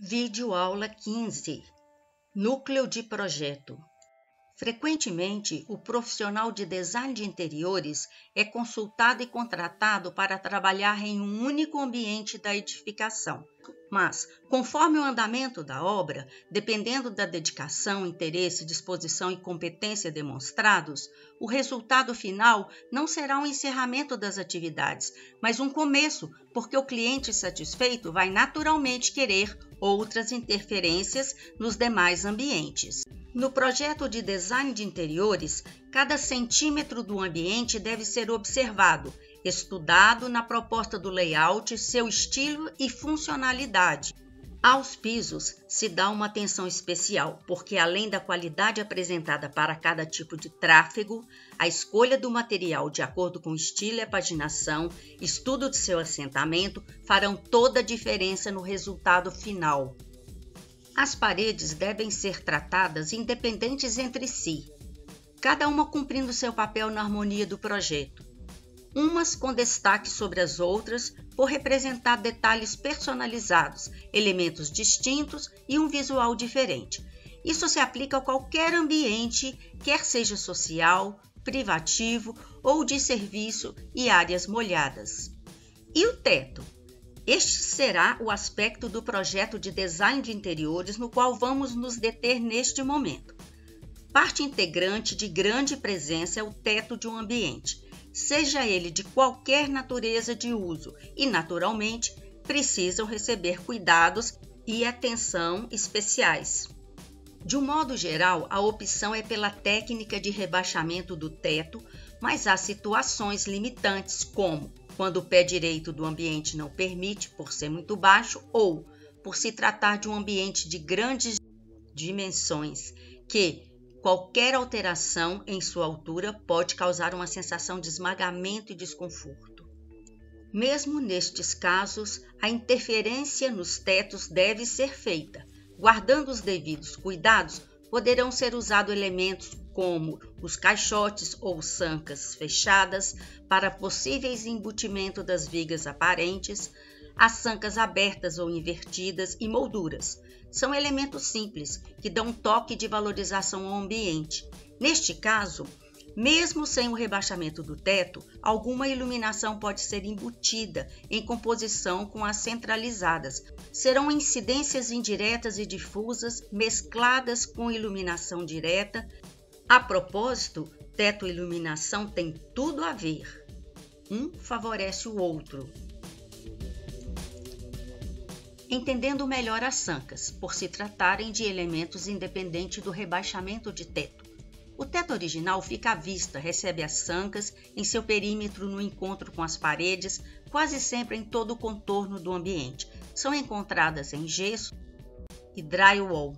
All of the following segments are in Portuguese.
Vídeo aula 15. Núcleo de projeto. Frequentemente, o profissional de design de interiores é consultado e contratado para trabalhar em um único ambiente da edificação. Mas, conforme o andamento da obra, dependendo da dedicação, interesse, disposição e competência demonstrados, o resultado final não será um encerramento das atividades, mas um começo, porque o cliente satisfeito vai naturalmente querer outras interferências nos demais ambientes. No projeto de design de interiores, cada centímetro do ambiente deve ser observado, estudado na proposta do layout, seu estilo e funcionalidade. Aos pisos se dá uma atenção especial, porque além da qualidade apresentada para cada tipo de tráfego, a escolha do material de acordo com o estilo e a paginação, estudo de seu assentamento, farão toda a diferença no resultado final. As paredes devem ser tratadas independentes entre si, cada uma cumprindo seu papel na harmonia do projeto. Umas com destaque sobre as outras por representar detalhes personalizados, elementos distintos e um visual diferente. Isso se aplica a qualquer ambiente, quer seja social, privativo ou de serviço e áreas molhadas. E o teto? Este será o aspecto do projeto de design de interiores no qual vamos nos deter neste momento. Parte integrante de grande presença é o teto de um ambiente, seja ele de qualquer natureza de uso e, naturalmente, precisam receber cuidados e atenção especiais. De um modo geral, a opção é pela técnica de rebaixamento do teto, mas há situações limitantes como quando o pé direito do ambiente não permite, por ser muito baixo, ou por se tratar de um ambiente de grandes dimensões, que qualquer alteração em sua altura pode causar uma sensação de esmagamento e desconforto. Mesmo nestes casos, a interferência nos tetos deve ser feita. Guardando os devidos cuidados, poderão ser usados elementos como os caixotes ou sancas fechadas para possíveis embutimento das vigas aparentes, as sancas abertas ou invertidas e molduras. São elementos simples que dão um toque de valorização ao ambiente. Neste caso, mesmo sem o rebaixamento do teto, alguma iluminação pode ser embutida em composição com as centralizadas. Serão incidências indiretas e difusas mescladas com iluminação direta. A propósito, teto e iluminação têm tudo a ver. Um favorece o outro. Entendendo melhor as sancas, por se tratarem de elementos independentes do rebaixamento de teto. O teto original fica à vista, recebe as sancas em seu perímetro no encontro com as paredes, quase sempre em todo o contorno do ambiente. São encontradas em gesso e drywall.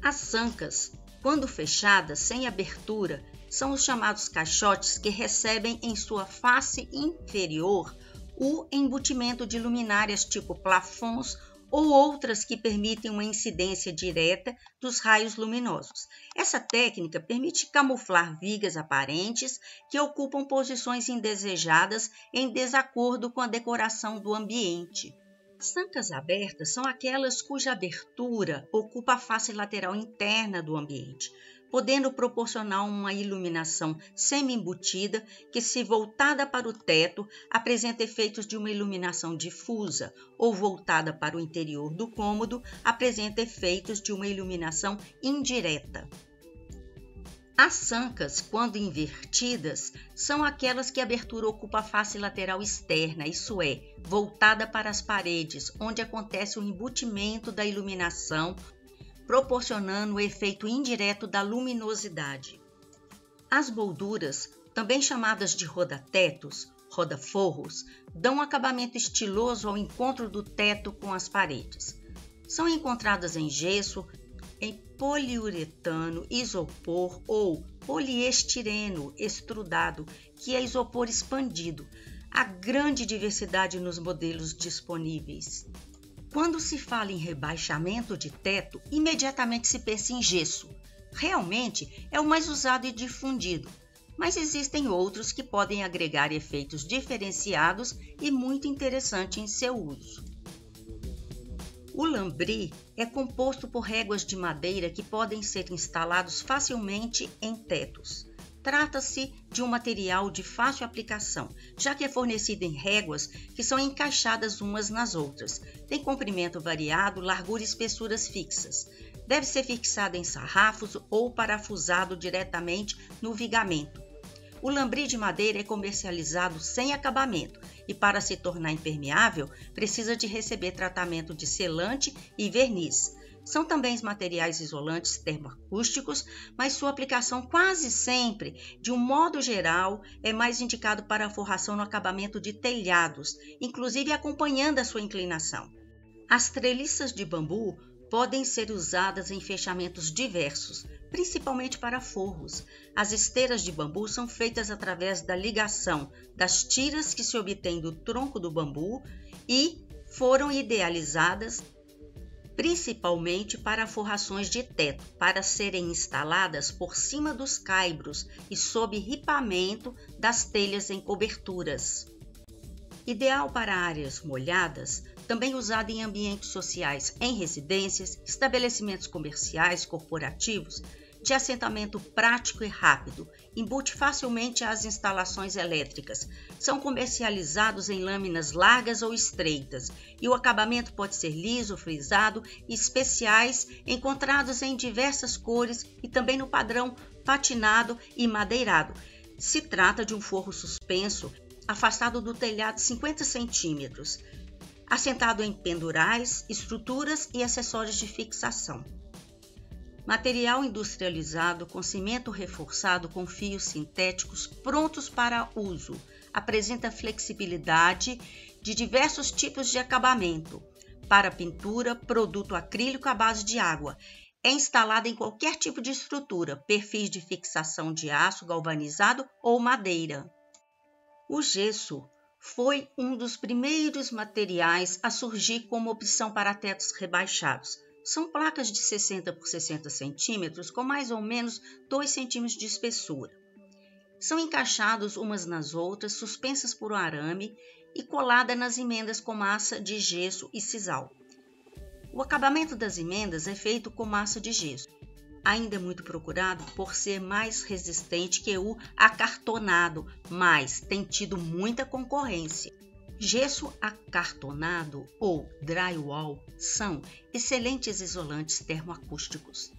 As sancas, quando fechadas, sem abertura, são os chamados caixotes que recebem em sua face inferior o embutimento de luminárias tipo plafons ou outras que permitem uma incidência direta dos raios luminosos. Essa técnica permite camuflar vigas aparentes que ocupam posições indesejadas em desacordo com a decoração do ambiente. Sancas abertas são aquelas cuja abertura ocupa a face lateral interna do ambiente, podendo proporcionar uma iluminação semi-embutida que, se voltada para o teto, apresenta efeitos de uma iluminação difusa, ou voltada para o interior do cômodo, apresenta efeitos de uma iluminação indireta. As sancas, quando invertidas, são aquelas que a abertura ocupa a face lateral externa, isso é, voltada para as paredes, onde acontece o embutimento da iluminação, proporcionando o efeito indireto da luminosidade. As molduras, também chamadas de roda-tetos, roda-forros, dão um acabamento estiloso ao encontro do teto com as paredes. São encontradas em gesso, em poliuretano, isopor ou poliestireno extrudado, que é isopor expandido. Há grande diversidade nos modelos disponíveis. Quando se fala em rebaixamento de teto, imediatamente se pensa em gesso. Realmente é o mais usado e difundido, mas existem outros que podem agregar efeitos diferenciados e muito interessantes em seu uso. O lambri é composto por réguas de madeira que podem ser instalados facilmente em tetos. Trata-se de um material de fácil aplicação, já que é fornecido em réguas que são encaixadas umas nas outras. Tem comprimento variado, largura e espessuras fixas. Deve ser fixado em sarrafos ou parafusado diretamente no vigamento. O lambri de madeira é comercializado sem acabamento e, para se tornar impermeável, precisa de receber tratamento de selante e verniz. São também materiais isolantes termoacústicos, mas sua aplicação quase sempre, de um modo geral, é mais indicado para a forração no acabamento de telhados, inclusive acompanhando a sua inclinação. As treliças de bambu podem ser usadas em fechamentos diversos, principalmente para forros. As esteiras de bambu são feitas através da ligação das tiras que se obtém do tronco do bambu e foram idealizadas principalmente para forrações de teto, para serem instaladas por cima dos caibros e sob ripamento das telhas em coberturas. Ideal para áreas molhadas, também usado em ambientes sociais, em residências, estabelecimentos comerciais, corporativos, de assentamento prático e rápido, embute facilmente às instalações elétricas. São comercializados em lâminas largas ou estreitas, e o acabamento pode ser liso, frisado e especiais, encontrados em diversas cores e também no padrão patinado e madeirado. Se trata de um forro suspenso, afastado do telhado 50 centímetros, assentado em pendurais, estruturas e acessórios de fixação. Material industrializado com cimento reforçado com fios sintéticos prontos para uso. Apresenta flexibilidade de diversos tipos de acabamento. Para pintura, produto acrílico à base de água. É instalado em qualquer tipo de estrutura, perfis de fixação de aço galvanizado ou madeira. O gesso foi um dos primeiros materiais a surgir como opção para tetos rebaixados. São placas de 60 por 60 centímetros com mais ou menos 2 centímetros de espessura. São encaixados umas nas outras, suspensas por um arame e coladas nas emendas com massa de gesso e sisal. O acabamento das emendas é feito com massa de gesso. Ainda é muito procurado por ser mais resistente que o acartonado, mas tem tido muita concorrência. Gesso acartonado ou drywall são excelentes isolantes termoacústicos,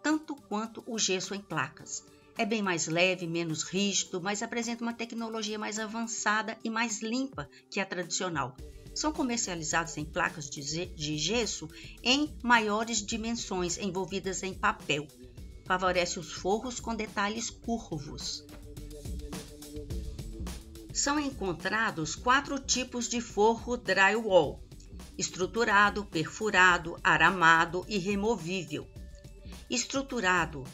tanto quanto o gesso em placas. É bem mais leve, menos rígido, mas apresenta uma tecnologia mais avançada e mais limpa que a tradicional. São comercializados em placas de gesso em maiores dimensões, envolvidas em papel. Favorece os forros com detalhes curvos. São encontrados 4 tipos de forro drywall: estruturado, perfurado, aramado e removível. Estruturado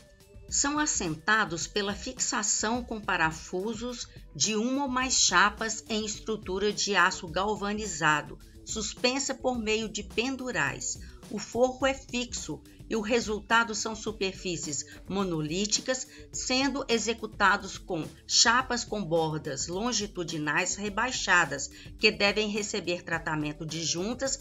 são assentados pela fixação com parafusos de uma ou mais chapas em estrutura de aço galvanizado, suspensa por meio de pendurais. O forro é fixo e o resultado são superfícies monolíticas, sendo executados com chapas com bordas longitudinais rebaixadas, que devem receber tratamento de juntas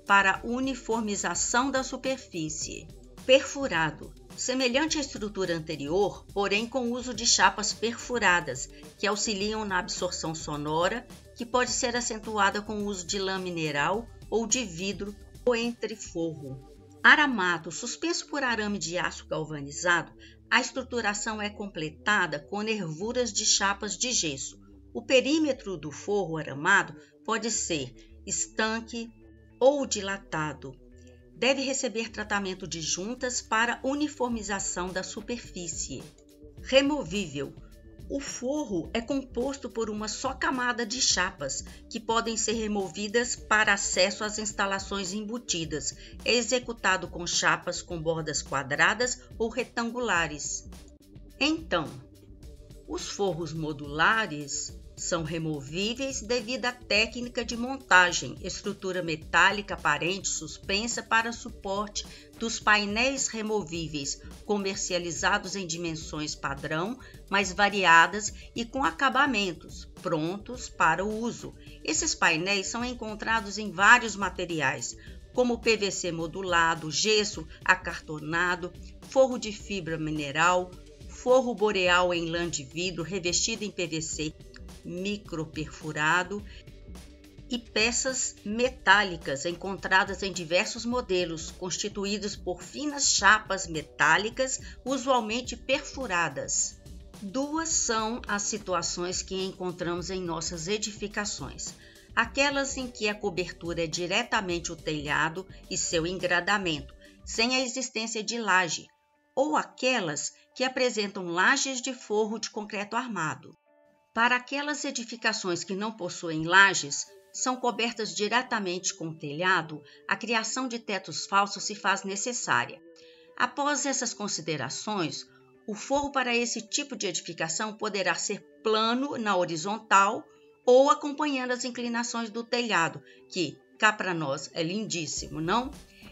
para uniformização da superfície. Perfurado. Semelhante à estrutura anterior, porém com uso de chapas perfuradas, que auxiliam na absorção sonora, que pode ser acentuada com o uso de lã mineral ou de vidro ou entre forro. Aramado, suspenso por arame de aço galvanizado, a estruturação é completada com nervuras de chapas de gesso. O perímetro do forro aramado pode ser estanque ou dilatado. Deve receber tratamento de juntas para uniformização da superfície. Removível. O forro é composto por uma só camada de chapas, que podem ser removidas para acesso às instalações embutidas. É executado com chapas com bordas quadradas ou retangulares. Então, os forros modulares são removíveis devido à técnica de montagem, estrutura metálica aparente suspensa para suporte dos painéis removíveis, comercializados em dimensões padrão, mais variadas e com acabamentos prontos para o uso. Esses painéis são encontrados em vários materiais, como PVC modulado, gesso acartonado, forro de fibra mineral, forro boreal em lã de vidro revestido em PVC microperfurado e peças metálicas encontradas em diversos modelos, constituídos por finas chapas metálicas, usualmente perfuradas. Duas são as situações que encontramos em nossas edificações: aquelas em que a cobertura é diretamente o telhado e seu engradamento, sem a existência de laje, ou aquelas que apresentam lajes de forro de concreto armado. Para aquelas edificações que não possuem lajes, são cobertas diretamente com o telhado, a criação de tetos falsos se faz necessária. Após essas considerações, o forro para esse tipo de edificação poderá ser plano na horizontal ou acompanhando as inclinações do telhado, que, cá para nós, é lindíssimo, não?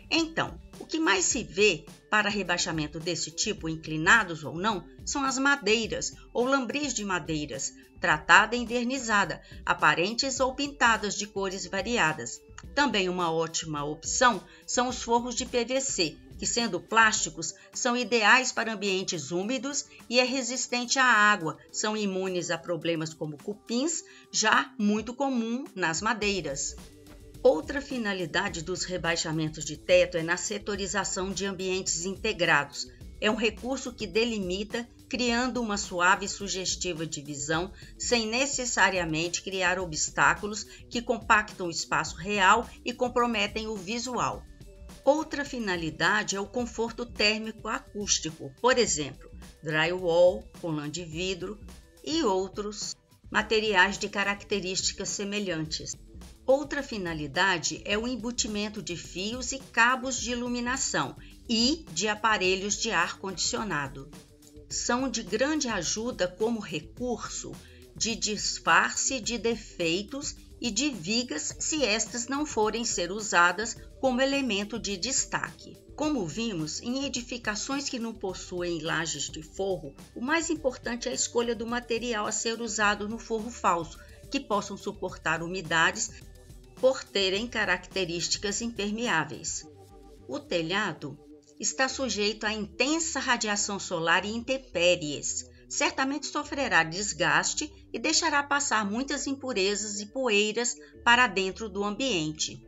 Então, o que mais se vê para rebaixamento desse tipo, inclinados ou não, são as madeiras ou lambris de madeiras, tratada e envernizada, aparentes ou pintadas de cores variadas. Também uma ótima opção são os forros de PVC, que, sendo plásticos, são ideais para ambientes úmidos e é resistente à água, são imunes a problemas como cupins, já muito comum nas madeiras. Outra finalidade dos rebaixamentos de teto é na setorização de ambientes integrados. É um recurso que delimita, criando uma suave e sugestiva divisão, sem necessariamente criar obstáculos que compactam o espaço real e comprometem o visual. Outra finalidade é o conforto térmico acústico, por exemplo, drywall com lã de vidro e outros materiais de características semelhantes. Outra finalidade é o embutimento de fios e cabos de iluminação e de aparelhos de ar-condicionado. São de grande ajuda como recurso de disfarce de defeitos e de vigas se estas não forem ser usadas como elemento de destaque. Como vimos, em edificações que não possuem lajes de forro, o mais importante é a escolha do material a ser usado no forro falso, que possam suportar umidades por terem características impermeáveis. O telhado está sujeito à intensa radiação solar e intempéries. Certamente sofrerá desgaste e deixará passar muitas impurezas e poeiras para dentro do ambiente.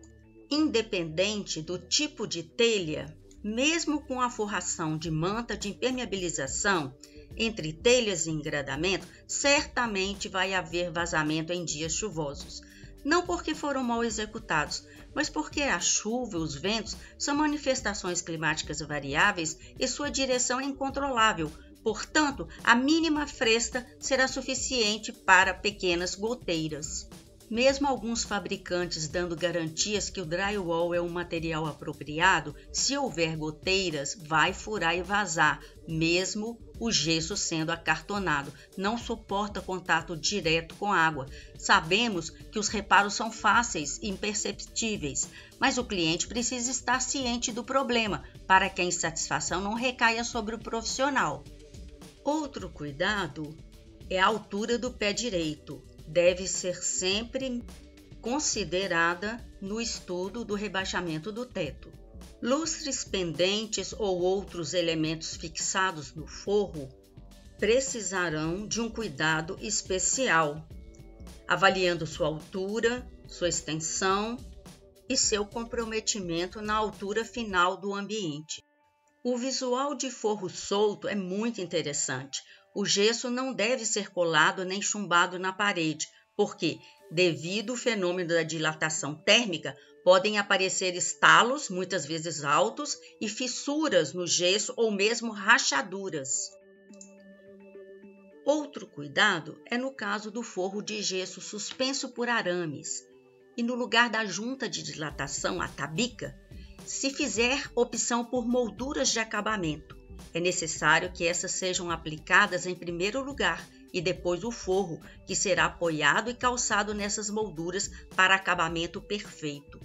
Independente do tipo de telha, mesmo com a forração de manta de impermeabilização, entre telhas e engradamento, certamente vai haver vazamento em dias chuvosos. Não porque foram mal executados, mas porque a chuva e os ventos são manifestações climáticas variáveis e sua direção é incontrolável. Portanto, a mínima fresta será suficiente para pequenas goteiras. Mesmo alguns fabricantes dando garantias que o drywall é um material apropriado, se houver goteiras, vai furar e vazar, mesmo o gesso sendo acartonado. Não suporta contato direto com água. Sabemos que os reparos são fáceis e imperceptíveis, mas o cliente precisa estar ciente do problema para que a insatisfação não recaia sobre o profissional. Outro cuidado é a altura do pé direito. Deve ser sempre considerada no estudo do rebaixamento do teto. Lustres pendentes ou outros elementos fixados no forro precisarão de um cuidado especial, avaliando sua altura, sua extensão e seu comprometimento na altura final do ambiente. O visual de forro solto é muito interessante. O gesso não deve ser colado nem chumbado na parede, porque, devido ao fenômeno da dilatação térmica, podem aparecer estalos, muitas vezes altos, e fissuras no gesso ou mesmo rachaduras. Outro cuidado é no caso do forro de gesso suspenso por arames, e no lugar da junta de dilatação, a tabica, se fizer opção por molduras de acabamento. É necessário que essas sejam aplicadas em primeiro lugar e depois o forro, que será apoiado e calçado nessas molduras para acabamento perfeito.